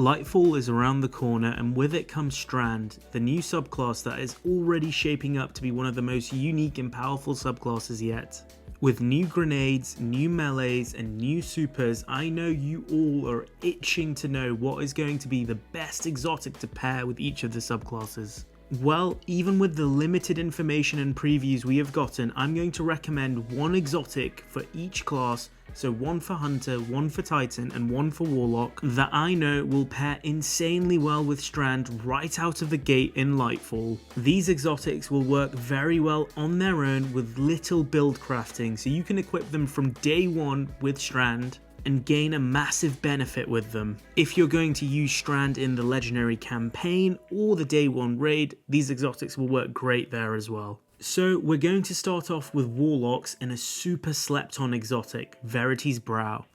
Lightfall is around the corner, and with it comes Strand, the new subclass that is already shaping up to be one of the most unique and powerful subclasses yet. With new grenades, new melees, and new supers, I know you all are itching to know what is going to be the best exotic to pair with each of the subclasses. Well, even with the limited information and previews we have gotten, I'm going to recommend one exotic for each class, so one for Hunter, one for Titan, and one for Warlock, that I know will pair insanely well with Strand right out of the gate in Lightfall. These exotics will work very well on their own with little build crafting, so you can equip them from day one with Strand and gain a massive benefit with them. If you're going to use Strand in the legendary campaign or the day one raid, these exotics will work great there as well. So we're going to start off with Warlocks and a super slept on exotic, Verity's Brow.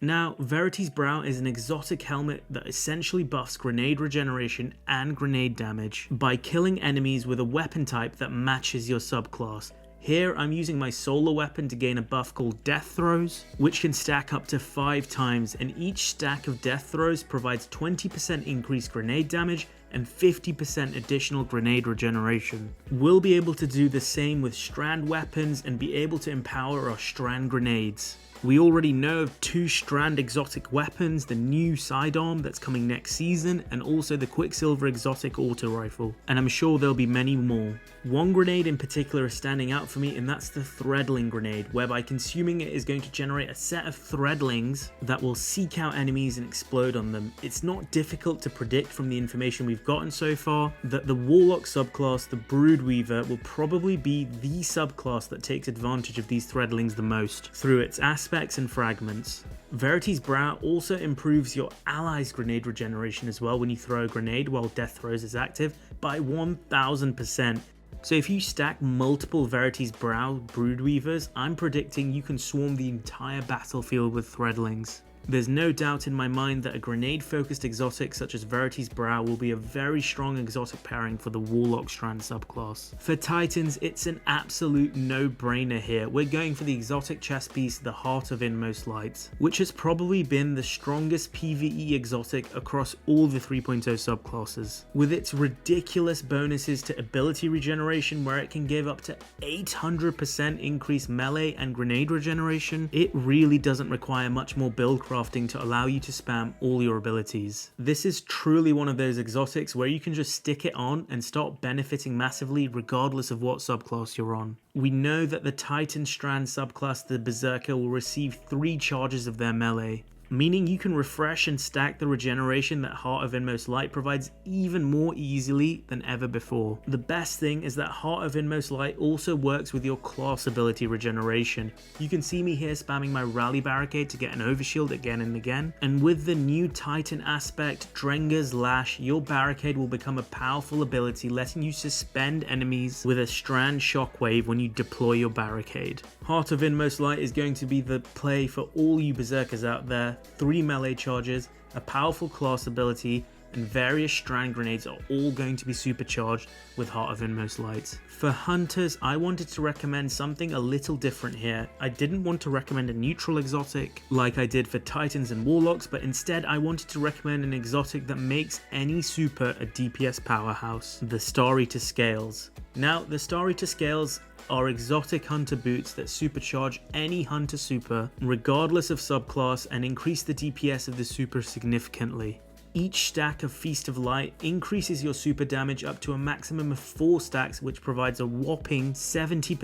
Now, Verity's Brow is an exotic helmet that essentially buffs grenade regeneration and grenade damage by killing enemies with a weapon type that matches your subclass. Here I'm using my solo weapon to gain a buff called Death Throws, which can stack up to 5 times, and each stack of Death Throws provides 20% increased grenade damage and 50% additional grenade regeneration. We'll be able to do the same with Strand weapons and be able to empower our Strand grenades. We already know of 2 Strand exotic weapons, the new sidearm that's coming next season, and also the Quicksilver exotic auto rifle, and I'm sure there'll be many more. One grenade in particular is standing out for me, and that's the Threadling grenade, whereby consuming it is going to generate a set of Threadlings that will seek out enemies and explode on them. It's not difficult to predict from the information we've gotten so far that the Warlock subclass, the Broodweaver, will probably be the subclass that takes advantage of these Threadlings the most through its aspects and fragments. Verity's Brow also improves your allies' grenade regeneration as well when you throw a grenade while Death Throws is active by 1000%. So if you stack multiple Verity's Brow Broodweavers, I'm predicting you can swarm the entire battlefield with Threadlings. There's no doubt in my mind that a grenade-focused exotic such as Verity's Brow will be a very strong exotic pairing for the Warlock Strand subclass. For Titans, it's an absolute no-brainer here. We're going for the exotic chest piece, the Heart of Inmost Light, which has probably been the strongest PvE exotic across all the 3.0 subclasses. With its ridiculous bonuses to ability regeneration, where it can give up to 800% increased melee and grenade regeneration, it really doesn't require much more build crafting to allow you to spam all your abilities. This is truly one of those exotics where you can just stick it on and start benefiting massively regardless of what subclass you're on. We know that the Titan Strand subclass, the Berserker, will receive 3 charges of their melee, meaning you can refresh and stack the regeneration that Heart of Inmost Light provides even more easily than ever before. The best thing is that Heart of Inmost Light also works with your class ability regeneration. You can see me here spamming my Rally Barricade to get an overshield again and again, and with the new Titan aspect, Drenger's Lash, your barricade will become a powerful ability, letting you suspend enemies with a Strand shockwave when you deploy your barricade. Heart of Inmost Light is going to be the play for all you Berserkers out there. 3 melee charges, a powerful class ability, and various Strand grenades are all going to be supercharged with Heart of Inmost Light. For Hunters, I wanted to recommend something a little different here. I didn't want to recommend a neutral exotic like I did for Titans and Warlocks, but instead I wanted to recommend an exotic that makes any super a DPS powerhouse, the Star Eater Scales. Now, the Star Eater Scales are exotic hunter boots that supercharge any hunter super regardless of subclass and increase the DPS of the super significantly. Each stack of Feast of Light increases your super damage up to a maximum of 4 stacks, which provides a whopping 70%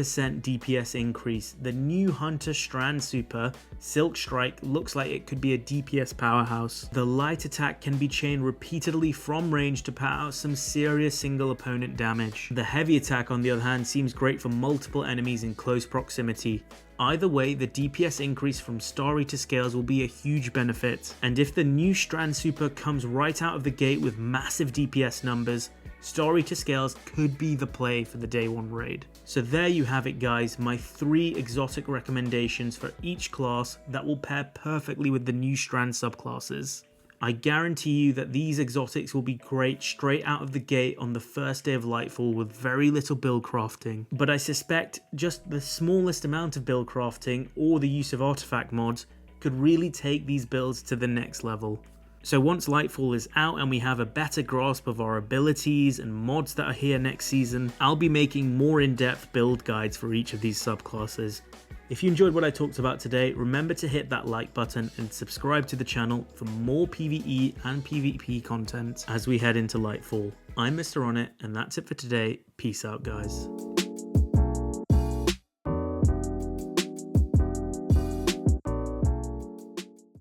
DPS increase. The new Hunter Strand super, Silk Strike, looks like it could be a DPS powerhouse. The light attack can be chained repeatedly from range to pat out some serious single opponent damage. The heavy attack, on the other hand, seems great for multiple enemies in close proximity. Either way, the DPS increase from Star Eater Scales will be a huge benefit, and if the new Strand super comes right out of the gate with massive DPS numbers, Star Eater Scales could be the play for the day 1 raid. So there you have it guys, my 3 exotic recommendations for each class that will pair perfectly with the new Strand subclasses. I guarantee you that these exotics will be great straight out of the gate on the first day of Lightfall with very little build crafting, but I suspect just the smallest amount of build crafting or the use of artifact mods could really take these builds to the next level. So once Lightfall is out and we have a better grasp of our abilities and mods that are here next season, I'll be making more in-depth build guides for each of these subclasses. If you enjoyed what I talked about today, remember to hit that like button and subscribe to the channel for more PvE and PvP content as we head into Lightfall. I'm Mr. On It, and that's it for today. Peace out, guys.